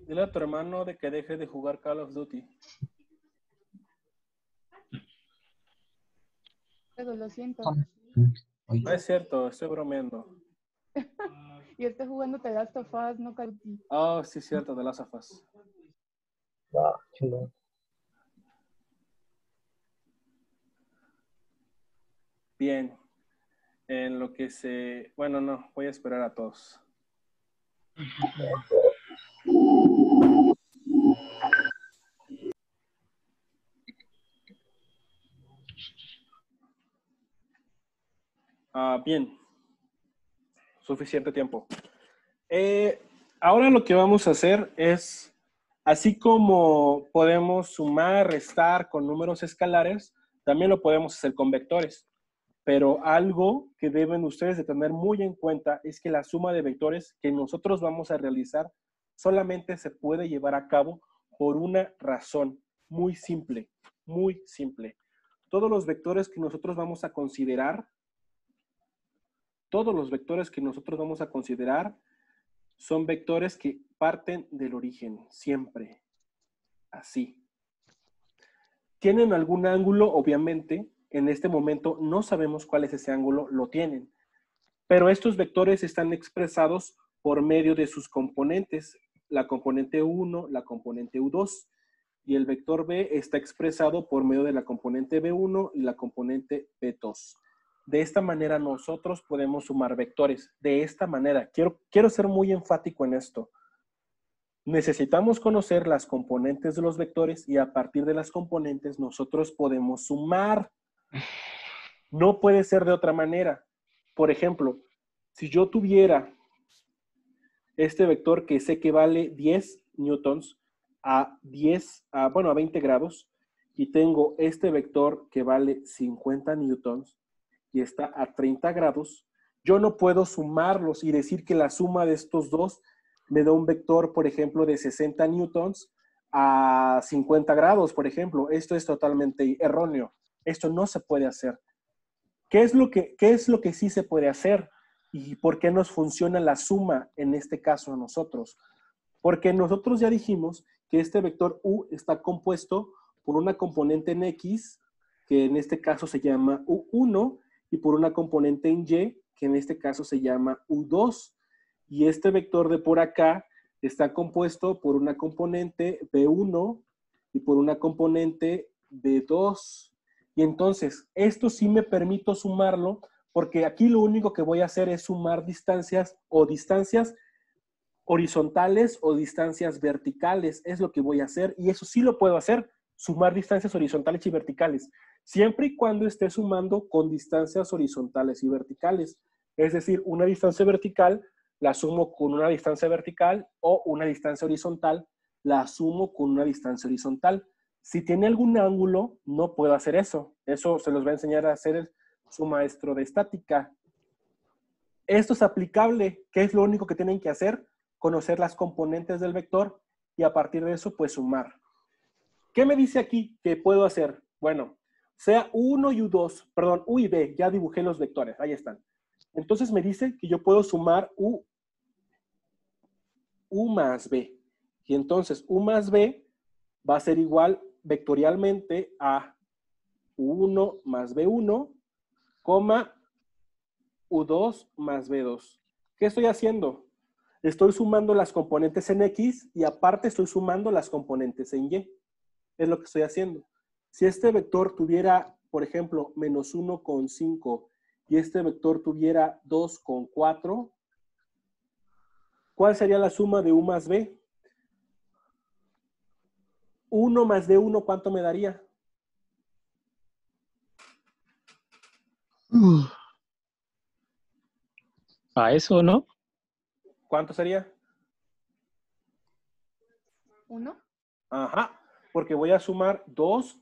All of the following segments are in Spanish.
Dile a tu hermano de que deje de jugar Call of Duty. Pero lo siento. No es cierto, estoy bromeando. Y estoy jugando The Last of Us, no Call of Duty. Oh, sí, cierto, de las afas. Ah, chulo. Bien. En lo que se... Bueno, no, voy a esperar a todos. Bien. Suficiente tiempo. Ahora lo que vamos a hacer es, así como podemos sumar, restar con números escalares, también lo podemos hacer con vectores. Pero algo que deben ustedes de tener muy en cuenta es que la suma de vectores que nosotros vamos a realizar solamente se puede llevar a cabo por una razón muy simple, muy simple. Todos los vectores que nosotros vamos a considerar, son vectores que parten del origen, siempre. Así. ¿Tienen algún ángulo? Obviamente, en este momento no sabemos cuál es ese ángulo, lo tienen. Pero estos vectores están expresados por medio de sus componentes, la componente 1, la componente U2, y el vector B está expresado por medio de la componente B1 y la componente B2. De esta manera nosotros podemos sumar vectores. De esta manera, quiero ser muy enfático en esto. Necesitamos conocer las componentes de los vectores y a partir de las componentes nosotros podemos sumar. No puede ser de otra manera. Por ejemplo, si yo tuviera este vector que sé que vale 10 newtons a 20 grados y tengo este vector que vale 50 newtons y está a 30 grados, yo no puedo sumarlos y decir que la suma de estos dos me da un vector, por ejemplo, de 60 newtons a 50 grados, por ejemplo. Esto es totalmente erróneo. Esto no se puede hacer. ¿Qué es lo que sí se puede hacer? ¿Y por qué nos funciona la suma en este caso a nosotros? Porque nosotros ya dijimos que este vector U está compuesto por una componente en X, que en este caso se llama U1, y por una componente en Y, que en este caso se llama U2. Y este vector de por acá está compuesto por una componente B1 y por una componente B2. Y entonces, esto sí me permito sumarlo, porque aquí lo único que voy a hacer es sumar distancias horizontales o distancias verticales. Es lo que voy a hacer y eso sí lo puedo hacer, sumar distancias horizontales y verticales, siempre y cuando esté sumando con distancias horizontales y verticales. Es decir, una distancia vertical la sumo con una distancia vertical o una distancia horizontal la sumo con una distancia horizontal. Si tiene algún ángulo, no puedo hacer eso. Eso se los va a enseñar a hacer su maestro de estática. Esto es aplicable. ¿Qué es lo único que tienen que hacer? Conocer las componentes del vector y a partir de eso, pues sumar. ¿Qué me dice aquí que puedo hacer? Bueno, sea U1 y U2, perdón, U y B, ya dibujé los vectores, ahí están. Entonces me dice que yo puedo sumar U más B. Y entonces U más B va a ser igual vectorialmente a U1 más B1, U2 más B2. ¿Qué estoy haciendo? Estoy sumando las componentes en X y aparte estoy sumando las componentes en Y. Es lo que estoy haciendo. Si este vector tuviera, por ejemplo, menos 1,5 y este vector tuviera 2,4, ¿cuál sería la suma de U más B? 1 más D1, ¿cuánto me daría? ¿A eso no? ¿Cuánto sería? 1. Ajá, porque voy a sumar 2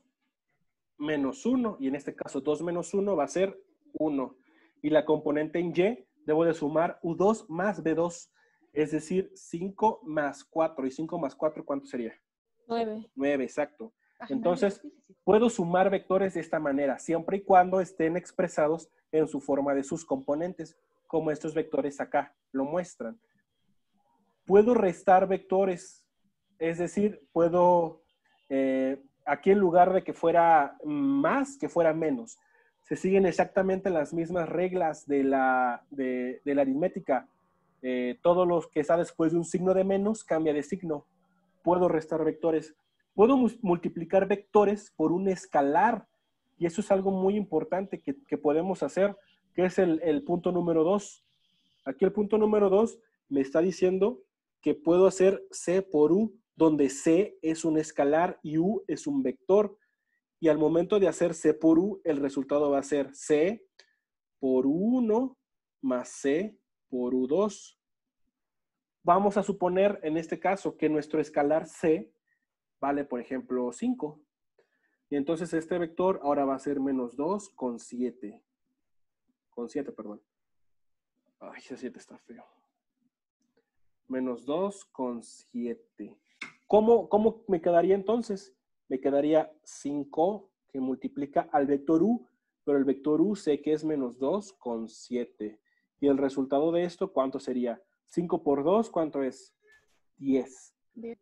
menos 1, y en este caso 2 menos 1 va a ser 1. Y la componente en Y, debo de sumar U2 más B2, es decir, 5 más 4. ¿Y 5 más 4 cuánto sería? 9. 9, exacto. Ay, Entonces, no, difícil. puedo sumar vectores de esta manera, siempre y cuando estén expresados en su forma de sus componentes, como estos vectores acá lo muestran. puedo restar vectores. Es decir, puedo, aquí en lugar de que fuera más, que fuera menos. Se siguen exactamente las mismas reglas de la aritmética. Todo lo que está después de un signo de menos cambia de signo. Puedo restar vectores. Puedo multiplicar vectores por un escalar. Y eso es algo muy importante que podemos hacer, que es el punto número 2. Aquí el punto número 2 me está diciendo que puedo hacer C por U, donde C es un escalar y U es un vector. Y al momento de hacer C por U, el resultado va a ser C por U1 más C por U2. Vamos a suponer en este caso que nuestro escalar C vale, por ejemplo, 5. Y entonces este vector ahora va a ser menos 2 con 7. Con 7, perdón. Ay, ese 7 está feo. Menos 2 con 7. ¿Cómo me quedaría entonces? Me quedaría 5 que multiplica al vector U, pero el vector U sé que es menos 2 con 7. Y el resultado de esto, ¿cuánto sería? 5 por 2, ¿cuánto es? 10.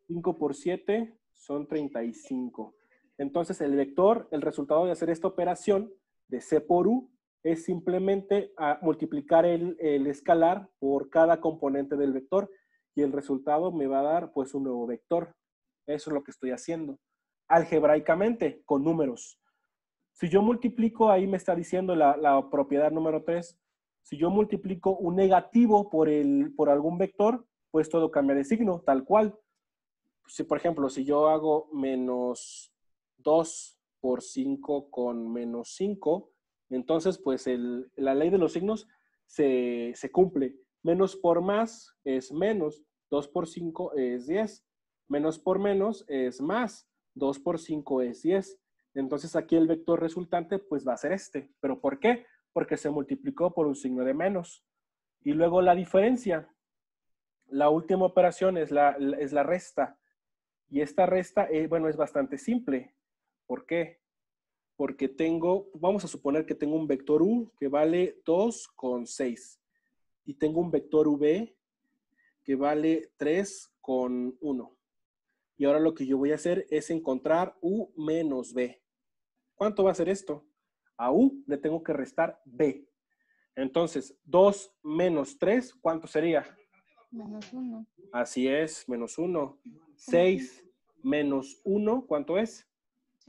5 por 7 son 35. Entonces el vector, el resultado de hacer esta operación de C por U, es simplemente multiplicar el escalar por cada componente del vector y el resultado me va a dar pues un nuevo vector. Eso es lo que estoy haciendo. Algebraicamente, con números. Si yo multiplico, ahí me está diciendo la propiedad número 3, si yo multiplico un negativo por algún vector, pues todo cambia de signo, tal cual. Si, por ejemplo, si yo hago menos 2 por 5 con menos 5, entonces pues la ley de los signos se cumple. Menos por más es menos, 2 por 5 es 10. Menos por menos es más, 2 por 5 es 10. Entonces aquí el vector resultante pues va a ser este. ¿Pero por qué? Porque se multiplicó por un signo de menos. Y luego la diferencia. La última operación es la resta. Y esta resta, bueno, es bastante simple. ¿Por qué? Porque vamos a suponer que tengo un vector U que vale 2 con 6. Y tengo un vector V que vale 3 con 1. Y ahora lo que yo voy a hacer es encontrar U menos B. ¿Cuánto va a ser esto? A U le tengo que restar B. Entonces, 2 menos 3, ¿cuánto sería? Menos 1. Así es, menos 1. 6 menos 1, ¿cuánto es?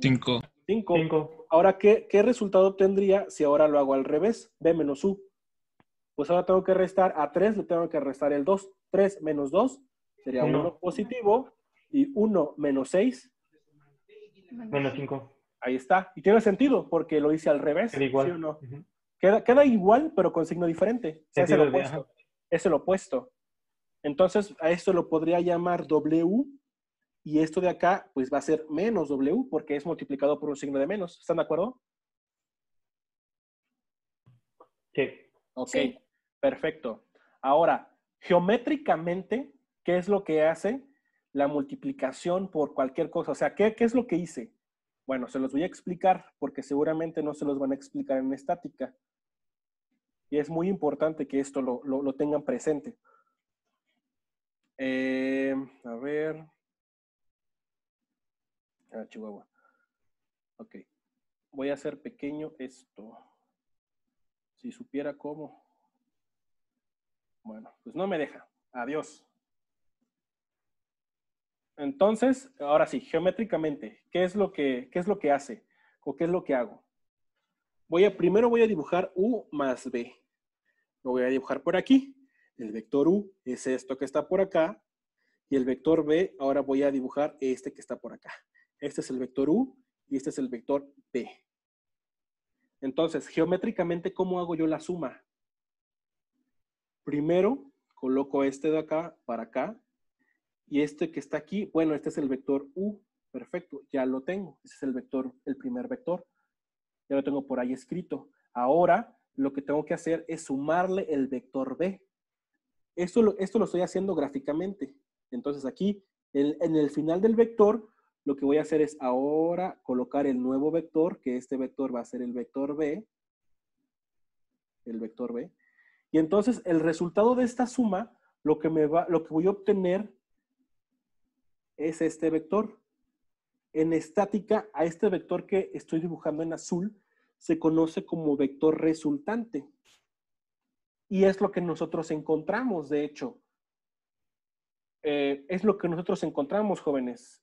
5. 5. 5. Ahora, ¿qué resultado obtendría si ahora lo hago al revés? B menos U. Pues ahora tengo que restar a 3, le tengo que restar el 2. 3 menos 2 sería 1 positivo. Y 1 menos 6. Menos 5. Ahí está. Y tiene sentido porque lo hice al revés. Queda igual. ¿Sí o no? Queda igual, pero con signo diferente. O sea, es el opuesto. Es el opuesto. Entonces, a esto lo podría llamar W. Y esto de acá, pues va a ser menos W porque es multiplicado por un signo de menos. ¿Están de acuerdo? Sí. Ok, Sí. perfecto. Ahora, geométricamente, ¿qué es lo que hace la multiplicación por cualquier cosa? O sea, ¿qué es lo que hice? Bueno, se los voy a explicar porque seguramente no se los van a explicar en estática. Y es muy importante que esto lo tengan presente. A ver. Chihuahua. Ok. Voy a hacer pequeño esto. Si supiera cómo. Bueno, pues no me deja. Adiós. Entonces, ahora sí, geométricamente, ¿qué es lo que hace? ¿O qué es lo que hago? Primero voy a dibujar U más B. Lo voy a dibujar por aquí. El vector U es esto que está por acá. Y el vector B, ahora voy a dibujar este que está por acá. Este es el vector U y este es el vector B. Entonces, geométricamente, ¿cómo hago yo la suma? Primero, coloco este de acá para acá. Y este que está aquí, bueno, este es el vector U. Perfecto, ya lo tengo. Ese es el vector, el primer vector. Ya lo tengo por ahí escrito. Ahora, lo que tengo que hacer es sumarle el vector B. Esto lo estoy haciendo gráficamente. Entonces aquí, en el final del vector, lo que voy a hacer es ahora colocar el nuevo vector, que este vector va a ser el vector B. El vector B. Y entonces el resultado de esta suma lo que voy a obtener es este vector. En estática, a este vector que estoy dibujando en azul se conoce como vector resultante. Y es lo que nosotros encontramos, de hecho. Es lo que nosotros encontramos, jóvenes.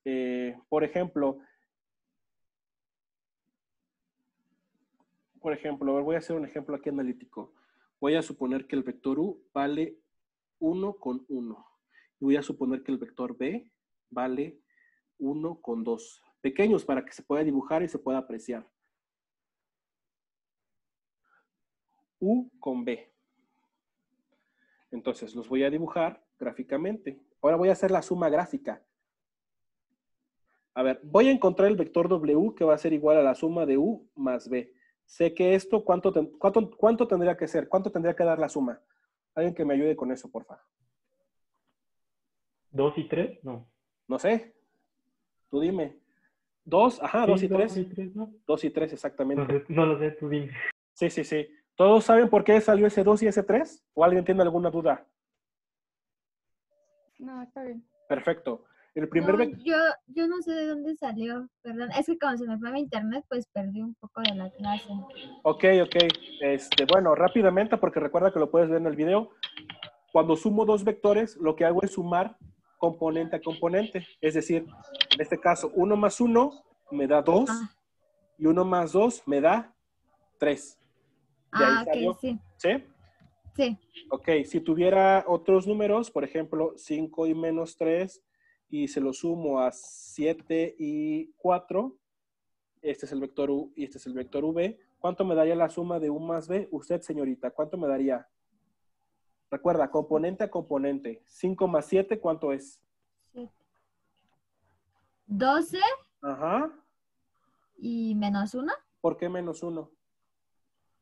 Por ejemplo, voy a hacer un ejemplo aquí analítico. Voy a suponer que el vector U vale 1 con 1. Y voy a suponer que el vector B vale 1 con 2. Pequeños para que se pueda dibujar y se pueda apreciar. U con B. Entonces, los voy a dibujar gráficamente. Ahora voy a hacer la suma gráfica. A ver, voy a encontrar el vector W que va a ser igual a la suma de U más B. Sé que esto, ¿cuánto tendría que ser? ¿Cuánto tendría que dar la suma? Alguien que me ayude con eso, por favor. ¿2 y 3? No. No sé. Tú dime. 2, ajá, Sí, 2 y 3. 2 y 3, ¿no? 2 y 3, exactamente. No lo sé, tú dime. Sí, sí, sí. ¿Todos saben por qué salió ese 2 y ese 3? ¿O alguien tiene alguna duda? No, está bien. Perfecto. El primer No, vector... yo no sé de dónde salió, perdón. Es que como se me fue mi internet, pues perdí un poco de la clase. Ok. Bueno, rápidamente, porque recuerda que lo puedes ver en el video. Cuando sumo dos vectores, lo que hago es sumar componente a componente. Es decir, en este caso, 1 más 1 me da 2 y 1 más 2 me da 3. De ahí salió. Ok, sí. ¿Sí? Sí. Ok, si tuviera otros números, por ejemplo, 5 y menos 3, y se lo sumo a 7 y 4, este es el vector U y este es el vector V, ¿cuánto me daría la suma de U más B? Usted, señorita, ¿cuánto me daría? Recuerda, componente a componente. 5 más 7, ¿cuánto es? 12 Ajá. y menos 1 ¿Por qué menos 1?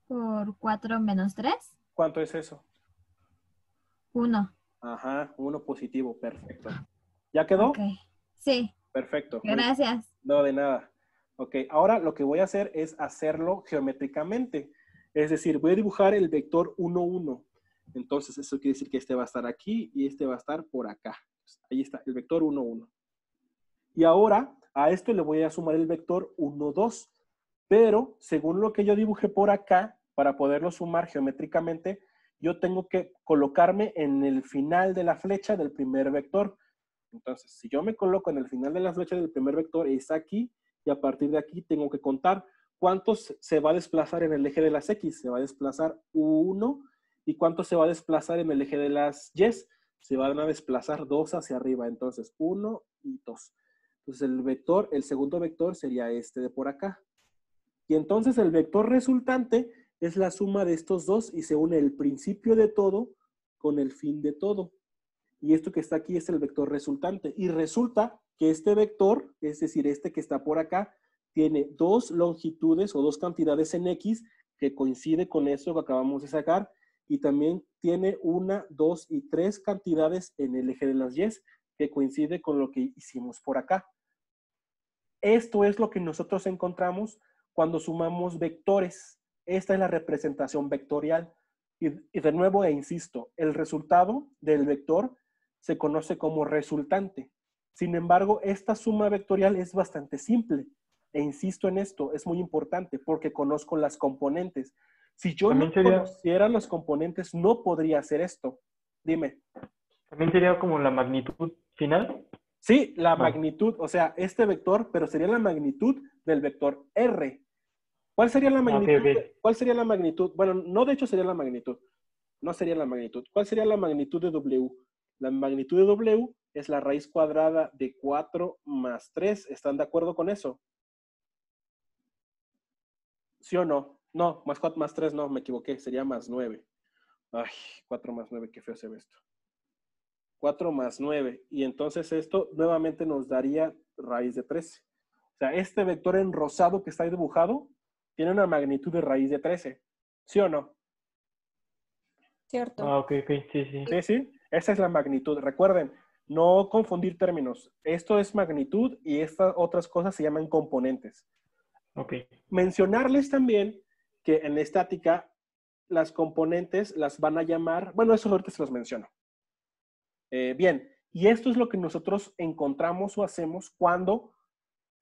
por 4 menos 3. ¿Cuánto es eso? 1. Ajá, 1 positivo, perfecto. ¿Ya quedó? Ok. Sí. Perfecto. Muy bien. Gracias. No, de nada. Ok, ahora lo que voy a hacer es hacerlo geométricamente. Es decir, voy a dibujar el vector 1, 1. Entonces, eso quiere decir que este va a estar aquí y este va a estar por acá. Ahí está, el vector 1, 1. Y ahora, a esto le voy a sumar el vector 1, 2. Pero, según lo que yo dibujé por acá, para poderlo sumar geométricamente, yo tengo que colocarme en el final de la flecha del primer vector. Entonces, si yo me coloco en el final de la flecha del primer vector, es aquí, y a partir de aquí tengo que contar cuántos se va a desplazar en el eje de las X. Se va a desplazar 1, y cuánto se va a desplazar en el eje de las Y. Se van a desplazar 2 hacia arriba. Entonces, 1 y 2. Entonces, el segundo vector sería este de por acá. Y entonces el vector resultante es la suma de estos dos y se une el principio de todo con el fin de todo. Y esto que está aquí es el vector resultante. Y resulta que este vector, es decir, este que está por acá, tiene dos longitudes o dos cantidades en X que coincide con eso que acabamos de sacar. Y también tiene 1, 2 y 3 cantidades en el eje de las Y que coincide con lo que hicimos por acá. Esto es lo que nosotros encontramos cuando sumamos vectores. Esta es la representación vectorial. Y de nuevo, insisto, el resultado del vector se conoce como resultante. Sin embargo, esta suma vectorial es bastante simple. E insisto en esto, es muy importante porque conozco las componentes. Si yo no conociera los componentes, no podría hacer esto. Dime. ¿También sería como la magnitud final? Sí, la magnitud, o sea, este vector, pero sería la magnitud del vector R. ¿Cuál sería la magnitud? Okay. ¿Cuál sería la magnitud? Bueno, no, de hecho sería la magnitud. No sería la magnitud. ¿Cuál sería la magnitud de W? La magnitud de W es la raíz cuadrada de 4 más 3. ¿Están de acuerdo con eso? ¿Sí o no? No, más 4 más 3 no, me equivoqué. Sería más 9. Ay, 4 más 9, qué feo se ve esto. 4 más 9. Y entonces esto nuevamente nos daría raíz de 13. O sea, este vector en rosado que está ahí dibujado tiene una magnitud de raíz de 13. ¿Sí o no? Cierto. Ok, sí. Sí, sí. Esa es la magnitud. Recuerden, no confundir términos. Esto es magnitud y estas otras cosas se llaman componentes. Ok. Mencionarles también que en estática las componentes las van a llamar, bueno, eso ahorita se los menciono. Bien, y esto es lo que nosotros encontramos o hacemos cuando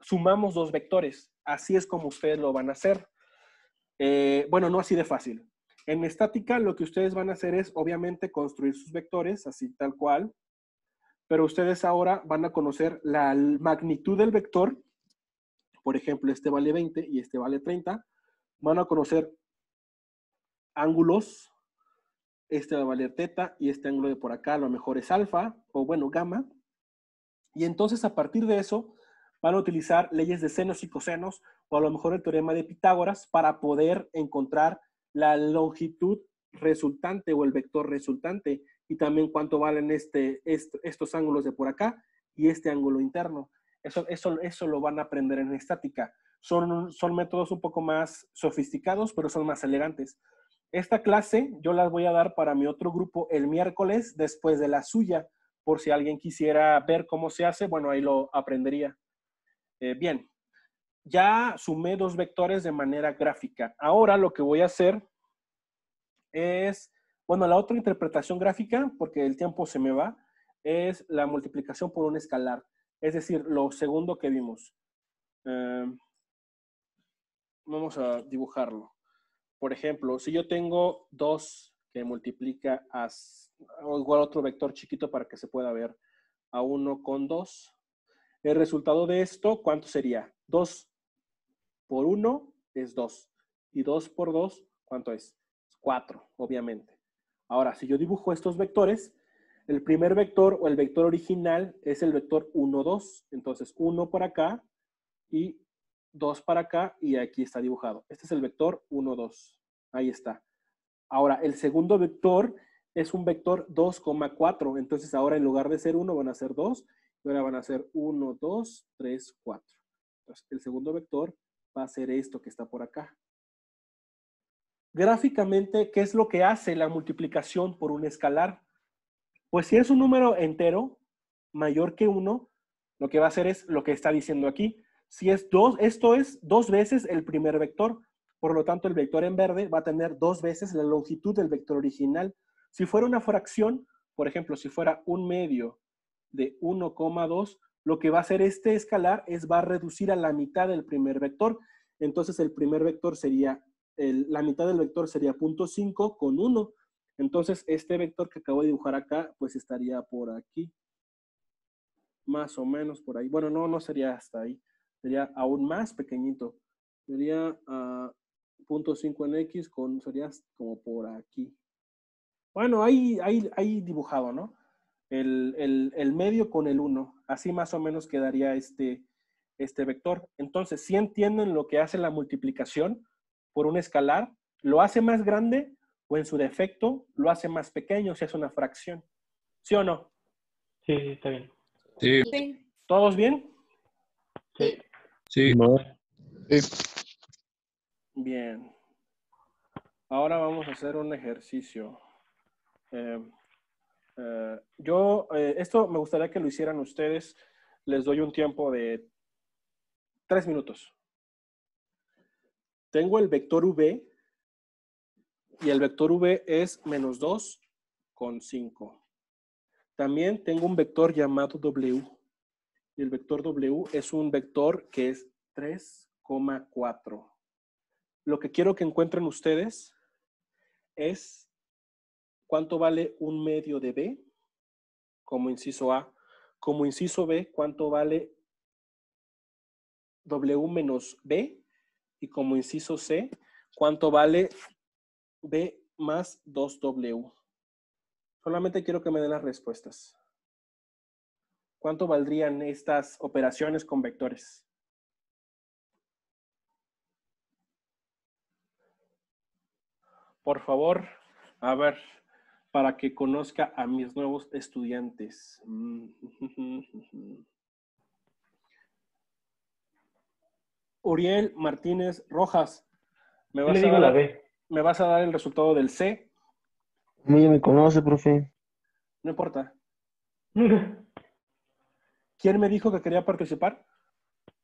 sumamos dos vectores. Así es como ustedes lo van a hacer. Bueno, no así de fácil. En estática lo que ustedes van a hacer es obviamente construir sus vectores, así tal cual, pero ustedes ahora van a conocer la magnitud del vector. Por ejemplo, este vale 20 y este vale 30. Van a conocer ángulos. Este va a valer teta y este ángulo de por acá a lo mejor es alfa o bueno, gamma. Y entonces a partir de eso van a utilizar leyes de senos y cosenos o a lo mejor el teorema de Pitágoras para poder encontrar la longitud resultante o el vector resultante y también cuánto valen estos ángulos de por acá y este ángulo interno. Eso lo van a aprender en estática. Son métodos un poco más sofisticados, pero son más elegantes. Esta clase yo la voy a dar para mi otro grupo el miércoles después de la suya, por si alguien quisiera ver cómo se hace, bueno, ahí lo aprendería. Bien, ya sumé dos vectores de manera gráfica. Ahora lo que voy a hacer es, bueno, la otra interpretación gráfica, porque el tiempo se me va, es la multiplicación por un escalar. Es decir, lo segundo que vimos. Vamos a dibujarlo. Por ejemplo, si yo tengo 2 que multiplica o igual otro vector chiquito para que se pueda ver, a 1 con 2, el resultado de esto, ¿cuánto sería? 2 por 1 es 2. Y 2 por 2, ¿cuánto es? 4, obviamente. Ahora, si yo dibujo estos vectores, el primer vector o el vector original es el vector 1, 2. Entonces, 1 por acá y 2 para acá y aquí está dibujado. Este es el vector 1, 2. Ahí está. Ahora, el segundo vector es un vector 2,4. Entonces, ahora en lugar de ser 1 van a ser 2 y ahora van a ser 1, 2, 3, 4. Entonces, el segundo vector va a ser esto que está por acá. Gráficamente, ¿qué es lo que hace la multiplicación por un escalar? Pues si es un número entero mayor que 1, lo que va a hacer es lo que está diciendo aquí. Si es 2, esto es 2 veces el primer vector. Por lo tanto, el vector en verde va a tener 2 veces la longitud del vector original. Si fuera una fracción, por ejemplo, si fuera un medio de 1,2, lo que va a hacer este escalar es va a reducir a la mitad del primer vector. Entonces, el primer vector sería, la mitad del vector sería 0.5 con 1. Entonces, este vector que acabo de dibujar acá, pues estaría por aquí. Más o menos por ahí. Bueno, no sería hasta ahí. Sería aún más pequeñito. Sería 0.5 en X sería como por aquí. Bueno, ahí dibujado, ¿no? El medio con el 1. Así más o menos quedaría este vector. Entonces, si entienden lo que hace la multiplicación por un escalar, lo hace más grande o en su defecto lo hace más pequeño si es una fracción. ¿Sí o no? Sí, está bien. Sí, Sí. ¿Todos bien? Sí. sí. Bien. Ahora vamos a hacer un ejercicio. Esto me gustaría que lo hicieran ustedes. Les doy un tiempo de 3 minutos. Tengo el vector V y el vector V es menos 2 con 5. También tengo un vector llamado W. Y el vector W es un vector que es 3,4. Lo que quiero que encuentren ustedes es cuánto vale un medio de B como inciso A. Como inciso B, cuánto vale W menos B. Y como inciso C, cuánto vale B más 2W. Solamente quiero que me den las respuestas. ¿Cuánto valdrían estas operaciones con vectores? Por favor, a ver, para que conozca a mis nuevos estudiantes. Uriel Martínez Rojas, Yo le digo la B. me vas a dar el resultado del C. A mí ya me conoce, profe. No importa. ¿Quién me dijo que quería participar?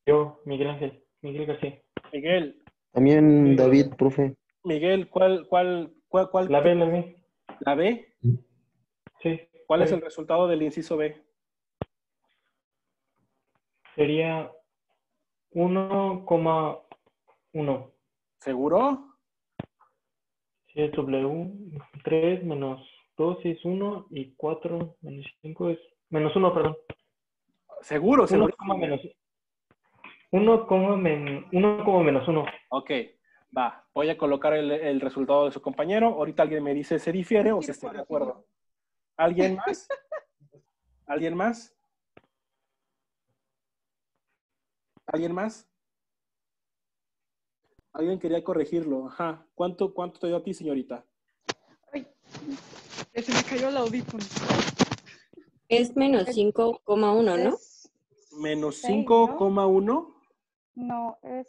Yo, Miguel Ángel, Miguel García. Miguel. También David, profe. Miguel, ¿cuál? La B, la B. ¿La B? Sí. ¿Cuál es el resultado del inciso B? Sería 1,1. ¿Seguro? Si es W, 3 menos 2 es 1 y 4 menos 5 es menos 1, perdón. ¿Seguro? 1, menos 1. Ok, va. Voy a colocar el resultado de su compañero. Ahorita alguien me dice se difiere o si está de acuerdo. ¿Alguien más? ¿Alguien más? ¿Alguien más? Alguien quería corregirlo. Ajá. ¿Cuánto te dio a ti, señorita? Ay, que se me cayó el audífono. Es menos 5,1, ¿no? Es Menos 6, 5,1. No, es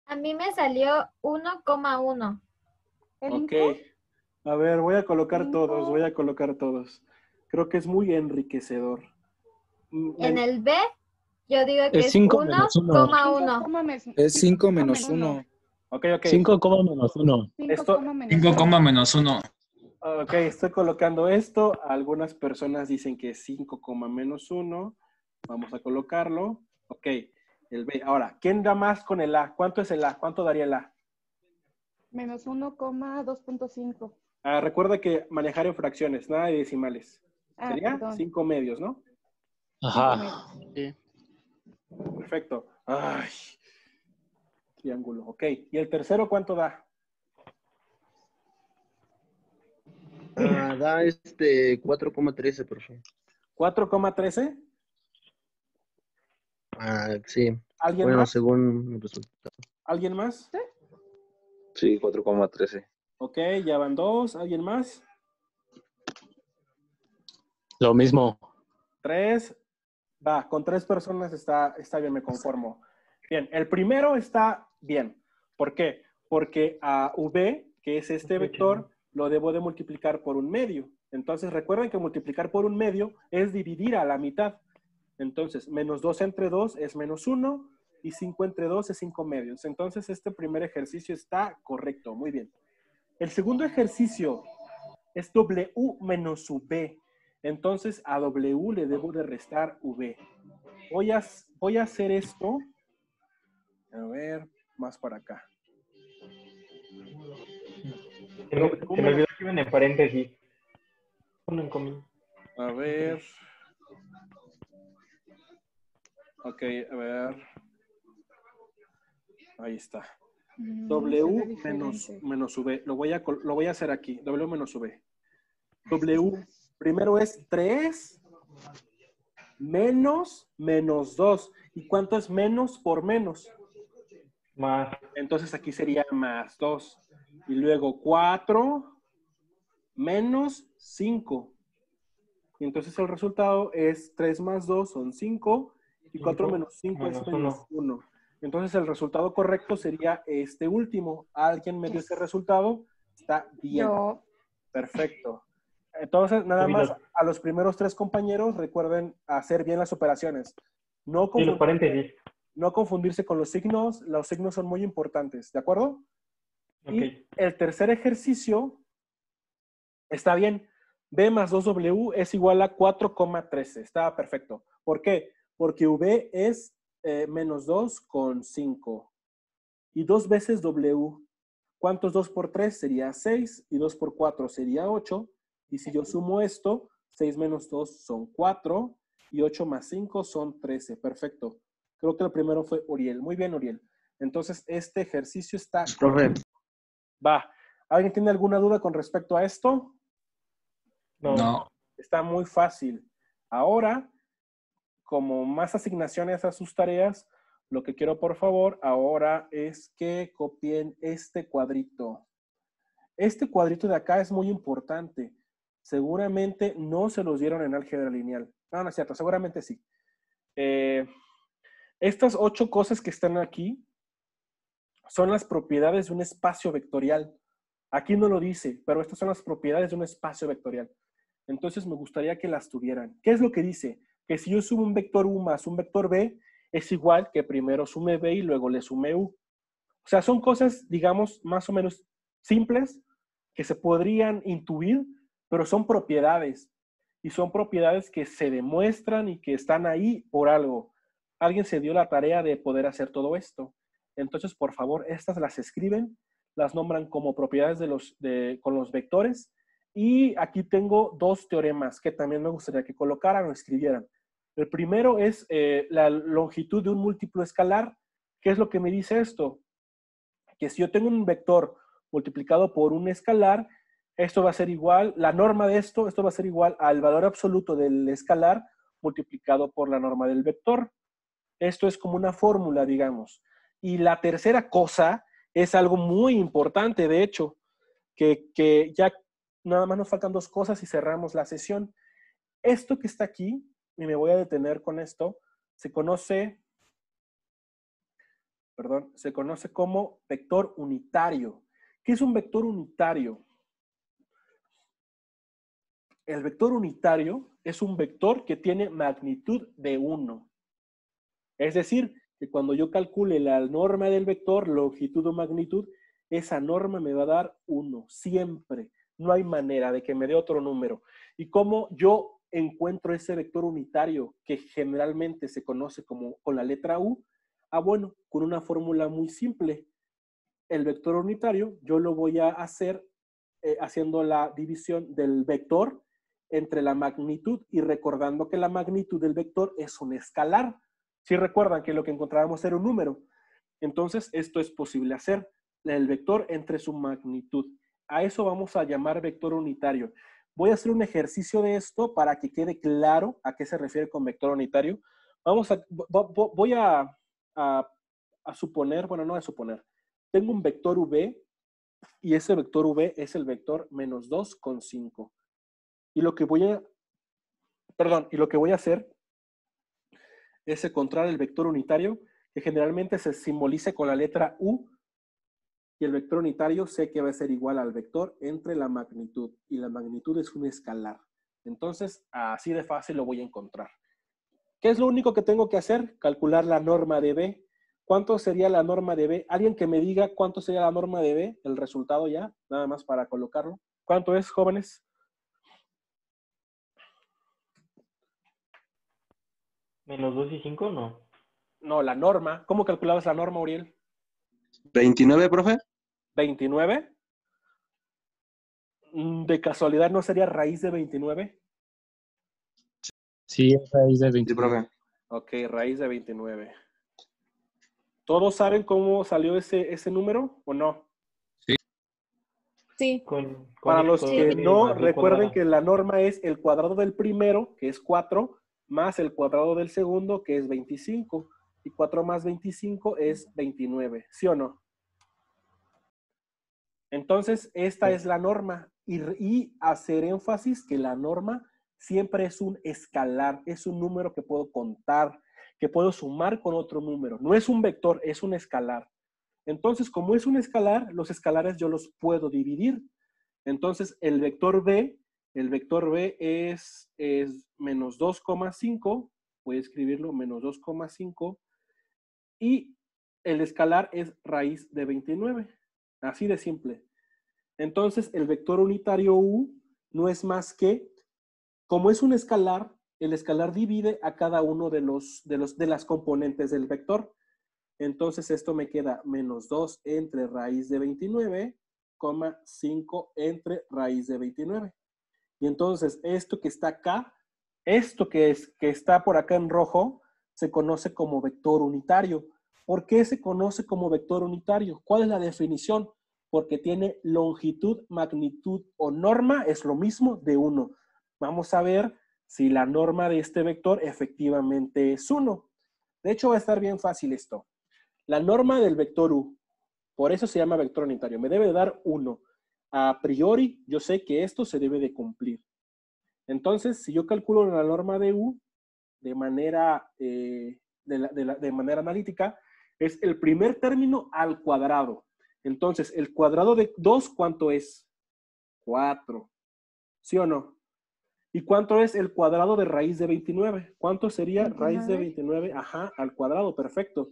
A mí me salió 1,1. el Ok. input. A ver, voy a colocar Cinco. todos. Voy a colocar todos. Creo que es muy enriquecedor. En el B, yo digo que Es es 5 menos 1. 1,1. Es 5 menos 1. Ok. 5, menos 1. Esto- 5, menos 1. Ok, estoy colocando esto. Algunas personas dicen que es 5, menos 1. Vamos a colocarlo. Ok, el B. Ahora, ¿quién da más con el A? ¿Cuánto es el A? ¿Cuánto daría el A? Menos 1,2.5. Recuerda que manejar en fracciones, nada de decimales. Sería Perdón. 5 medios, ¿no? Ajá. Perfecto. Ay, triángulo. Ok, ¿y el tercero cuánto da? Da 4,13, profe. 4,13. Sí. ¿Alguien Bueno, más? según el resultado. ¿Alguien más? Sí, 4,13. Ok, ya van 2. ¿Alguien más? Lo mismo. 3. Va, con 3 personas está bien, me conformo. Bien, el primero está bien. ¿Por qué? Porque a V, que es este vector, lo debo de multiplicar por un medio. Entonces, recuerden que multiplicar por un medio es dividir a la mitad. Entonces, menos 2 entre 2 es menos 1 y 5 entre 2 es 5 medios. Entonces, este primer ejercicio está correcto. Muy bien. El segundo ejercicio es W menos V. Entonces, a W le debo de restar V. Voy a hacer esto. A ver, más para acá. Se me olvidó que iban en paréntesis. Ponen comillas. A ver. Ok, a ver. Ahí está. W menos V. Lo voy a hacer aquí. W menos V. W primero es 3 menos 2. ¿Y cuánto es menos por menos? Más. Entonces aquí sería más 2. Y luego 4 menos 5. Y entonces el resultado es 3 más 2 son 5. Y 4 menos 5 es menos 1. Entonces el resultado correcto sería este último. ¿Alguien me dio ese resultado? Está bien. Yo. Perfecto. Entonces, nada más a los primeros 3 compañeros, recuerden hacer bien las operaciones. No confundirse con los signos. Los signos son muy importantes, ¿de acuerdo? Okay. Y el tercer ejercicio está bien. B más 2W es igual a 4,13. Está perfecto. ¿Por qué? Porque V es menos 2 con 5. Y 2 veces W. ¿Cuánto es 2 por 3? Sería 6. Y 2 por 4 sería 8. Y si yo sumo esto, 6 menos 2 son 4. Y 8 más 5 son 13. Perfecto. Creo que el primero fue Uriel. Muy bien, Uriel. Entonces, este ejercicio está... Profe. Va. ¿Alguien tiene alguna duda con respecto a esto? No. Está muy fácil. Ahora, como más asignaciones a sus tareas, lo que quiero, por favor, ahora es que copien este cuadrito. Este cuadrito de acá es muy importante. Seguramente no se los dieron en álgebra lineal. No es cierto. Seguramente sí. Estas 8 cosas que están aquí son las propiedades de un espacio vectorial. Aquí no lo dice, pero estas son las propiedades de un espacio vectorial. Entonces me gustaría que las tuvieran. ¿Qué es lo que dice? Que si yo sumo un vector U más un vector B, es igual que primero sume B y luego le sume U. O sea, son cosas, digamos, más o menos simples que se podrían intuir, pero son propiedades. y son propiedades que se demuestran y que están ahí por algo. Alguien se dio la tarea de poder hacer todo esto. Entonces, por favor, estas las escriben, las nombran como propiedades con los vectores. Y aquí tengo dos teoremas que también me gustaría que colocaran o escribieran. El primero es la longitud de un múltiplo escalar. ¿Qué es lo que me dice esto? Que si yo tengo un vector multiplicado por un escalar, esto va a ser igual, la norma de esto va a ser igual al valor absoluto del escalar multiplicado por la norma del vector. Esto es como una fórmula, digamos. Y la tercera cosa es algo muy importante, de hecho, que ya nada más nos faltan dos cosas y cerramos la sesión. Esto que está aquí, y me voy a detener con esto, se conoce como vector unitario. ¿Qué es un vector unitario? El vector unitario es un vector que tiene magnitud de 1. Es decir, que cuando yo calcule la norma del vector, longitud o magnitud, esa norma me va a dar 1, siempre. No hay manera de que me dé otro número. ¿Y cómo yo encuentro ese vector unitario que generalmente se conoce como con la letra U? Bueno, con una fórmula muy simple. El vector unitario yo lo voy a hacer haciendo la división del vector entre la magnitud y recordando que la magnitud del vector es un escalar. Si recuerdan que lo que encontrábamos era un número. Entonces, esto es posible hacer, el vector entre su magnitud. A eso vamos a llamar vector unitario. Voy a hacer un ejercicio de esto para que quede claro a qué se refiere con vector unitario. Voy a suponer, bueno, no a suponer. Tengo un vector v y ese vector v es el vector menos 2,5. Y lo que voy a hacer es encontrar el vector unitario, que generalmente se simboliza con la letra U, y el vector unitario sé que va a ser igual al vector entre la magnitud, y la magnitud es un escalar. Entonces, así de fácil lo voy a encontrar. ¿Qué es lo único que tengo que hacer? Calcular la norma de B. ¿Cuánto sería la norma de B? ¿Alguien que me diga cuánto sería la norma de B? El resultado ya, nada más para colocarlo. ¿Cuánto es, jóvenes? ¿Menos 2 y 5 no? No, la norma. ¿Cómo calculabas la norma, Uriel? 29, profe. 29. ¿De casualidad no sería raíz de 29? Sí, es raíz de Sí, 29. profe. Ok, raíz de 29. ¿Todos saben cómo salió ese número o no? Sí. Para los que x² no, más b recuerden cuadrada. que la norma es el cuadrado del primero, que es 4, más el cuadrado del segundo, que es 25. Y 4 más 25 es 29. ¿Sí o no? Entonces, esta es la norma. Y hacer énfasis que la norma siempre es un escalar, es un número que puedo contar, que puedo sumar con otro número. No es un vector, es un escalar. Entonces, como es un escalar, los escalares yo los puedo dividir. Entonces, el vector b es menos 2,5. Voy a escribirlo, menos 2,5. Y el escalar es raíz de 29. Así de simple. Entonces, el vector unitario u no es más que, como es un escalar, el escalar divide a cada uno de las componentes del vector. Entonces, esto me queda menos 2 entre raíz de 29, 5 entre raíz de 29. Y entonces, esto que está acá, esto que está por acá en rojo, se conoce como vector unitario. ¿Por qué se conoce como vector unitario? ¿Cuál es la definición? Porque tiene longitud, magnitud o norma, es lo mismo de 1. Vamos a ver si la norma de este vector efectivamente es 1. De hecho, va a estar bien fácil esto. La norma del vector u, por eso se llama vector unitario, me debe dar 1. A priori, yo sé que esto se debe de cumplir. Entonces, si yo calculo la norma de u de manera analítica, es el primer término al cuadrado. Entonces, el cuadrado de 2, ¿cuánto es? 4. ¿Sí o no? ¿Y cuánto es el cuadrado de raíz de 29? ¿Cuánto sería 29. Raíz de 29? Ajá, al cuadrado, perfecto.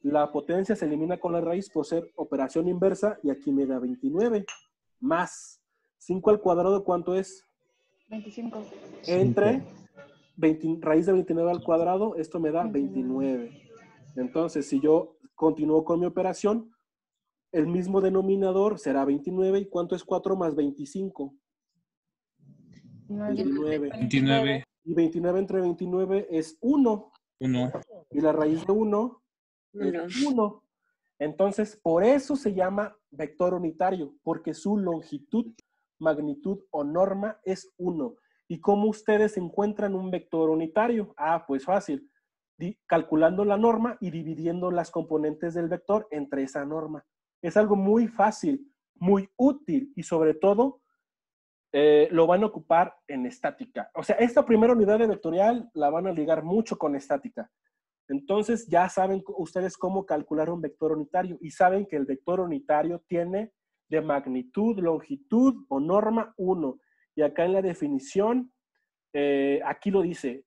La potencia se elimina con la raíz por ser operación inversa y aquí me da 29. Más 5 al cuadrado, ¿cuánto es? 25. Entre raíz de 29 al cuadrado, esto me da 29. Entonces, si yo continúo con mi operación, el mismo denominador será 29. ¿Y cuánto es 4 más 25? 29. 29. Y 29 entre 29 es 1. 1. Y la raíz de 1 es 1. Entonces, por eso se llama vector unitario, porque su longitud, magnitud o norma es 1. ¿Y cómo ustedes encuentran un vector unitario? Ah, pues fácil. Calculando la norma y dividiendo las componentes del vector entre esa norma. Es algo muy fácil, muy útil y sobre todo lo van a ocupar en estática. O sea, esta primera unidad de vectorial la van a ligar mucho con estática. Entonces ya saben ustedes cómo calcular un vector unitario y saben que el vector unitario tiene de magnitud, longitud o norma 1. Y acá en la definición, aquí lo dice,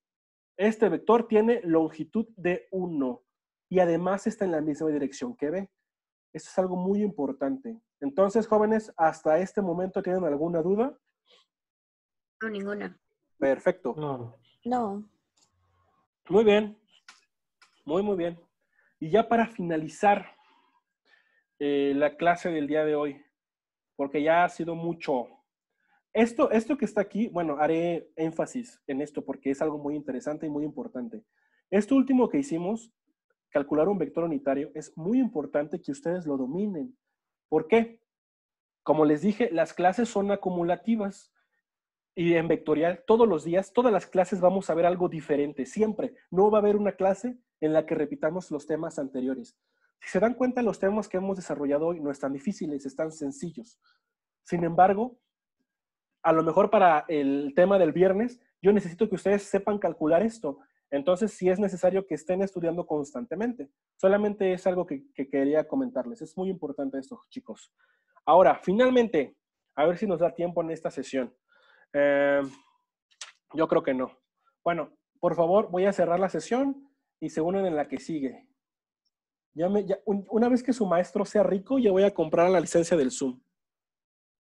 este vector tiene longitud de 1 y además está en la misma dirección que B. Eso es algo muy importante. Entonces, jóvenes, ¿hasta este momento tienen alguna duda? No, ninguna. Perfecto. No. Muy bien. Muy bien. Y ya para finalizar la clase del día de hoy, porque ya ha sido mucho. Esto que está aquí, bueno, haré énfasis en esto porque es algo muy interesante y muy importante. Esto último que hicimos, calcular un vector unitario, es muy importante que ustedes lo dominen. ¿Por qué? Como les dije, las clases son acumulativas y en vectorial todos los días, todas las clases vamos a ver algo diferente, siempre. No va a haber una clase en la que repitamos los temas anteriores. Si se dan cuenta, los temas que hemos desarrollado hoy no están difíciles, están sencillos. Sin embargo, a lo mejor para el tema del viernes, yo necesito que ustedes sepan calcular esto. Entonces, sí es necesario que estén estudiando constantemente. Solamente es algo que quería comentarles. Es muy importante esto, chicos. Ahora, finalmente, a ver si nos da tiempo en esta sesión. Yo creo que no. Bueno, por favor, voy a cerrar la sesión y se unen en la que sigue. Una vez que su maestro sea rico, ya voy a comprar la licencia del Zoom.